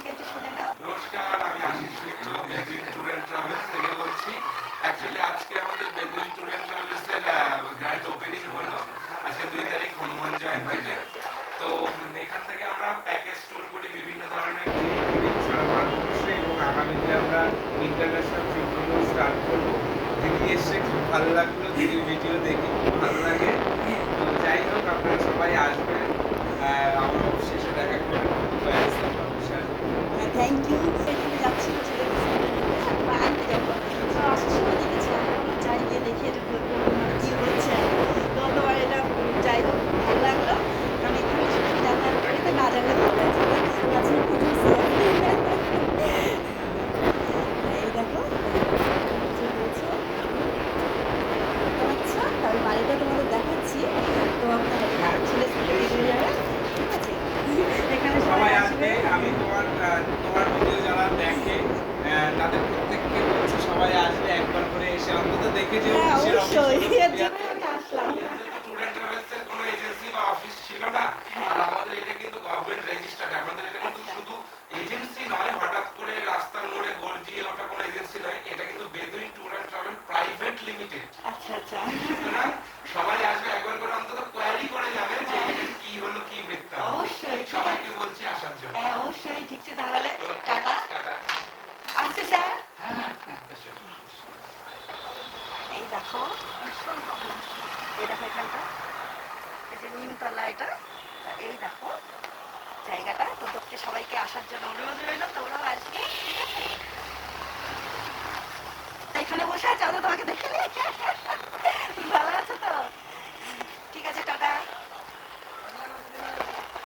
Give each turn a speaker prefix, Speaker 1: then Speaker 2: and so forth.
Speaker 1: থেকে একটু শুনে নাও।
Speaker 2: নমস্কার, আমি আশিস মিত্র, বেদুইন ট্যুর অ্যান্ড ট্রাভেলস থেকে বলছি। অ্যাকচুয়ালি আজকে আমাদের বেদুইন ট্যুর অ্যান্ড ট্রাভেলসের গ্র্যান্ড ওপেনিং হলো। আজকে 2 তারিখ হনুমান জয়ন্তীতে। তো এখান থেকে আমরা প্যাকেজ ট্যুর করি, বিভিন্ন ধরনের সরবরাহ করছি এবং আগামীতে আমরা ইন্টারন্যাশনাল ট্রিপগুলো স্টার্ট করবো। দিদি এসে খুব ভালো লাগলো, দিদির ভিডিও দেখে খুব ভালো লাগে। তো যাই হোক, আপনারা সবাই আসবেন, আমরা অবশেষে দেখা করবেন।
Speaker 1: Thank you. এখানে যাচ্ছিল ছেলে বা আনতে যাবো, তো আসার সময় দেখেছিলাম যাই গিয়ে দেখে কি হচ্ছে। তো তোমার এটা যাই হোক ভালো লাগলো, কারণ এখানে যাতায়াত করে তো না জানলে ভালো লাগছে। এই দেখো আমি বাড়িটা তোমাদের দেখাচ্ছি। তো আপনার ছেলে বেরিয়ে যাবে, ঠিক আছে? এখানে সবাই আসবে।
Speaker 2: আমি তোমার ভিডিও যারা দেখে তাদের প্রত্যেককে বলছি সবাই আসবে, একবার করে এসে অন্তত দেখে যে
Speaker 1: অবশ্যই এর জন্য আমি আসলাম।
Speaker 2: স্টুডেন্ট ট্রাভেলসের কোনো এজেন্সি বা অফিস ছিল না, আর আমাদের এটা কিন্তু গভর্নমেন্ট রেজিস্টার্ড। আমাদের এটা কিন্তু শুধু এজেন্সি নয়, হঠাৎ করে রাস্তার মোড়ে গর্জিয়ে ওঠা কোনো এজেন্সি নয়, এটা কিন্তু Bedouin tour and travel private limited.
Speaker 1: আচ্ছা আচ্ছা,
Speaker 2: সুতরাং সবাই আসবে, একবার করে অন্তত কোয়ারি করে যাবে যে কি হলো কি বৃত্তান্ত।
Speaker 1: অবশ্যই
Speaker 2: সবাইকে বলছি আসার জন্য।
Speaker 1: হ্যাঁ অবশ্যই, ঠিক আছে তাহলে টাটা। আসছে স্যার। এই দেখো এই দেখো এখানটা, এই যে নিমতলা এটা, এই দেখো জায়গাটা। তো সবাইকে আসার জন্য অনুরোধ রইল, তোমরাও আসবে, ঠিক আছে?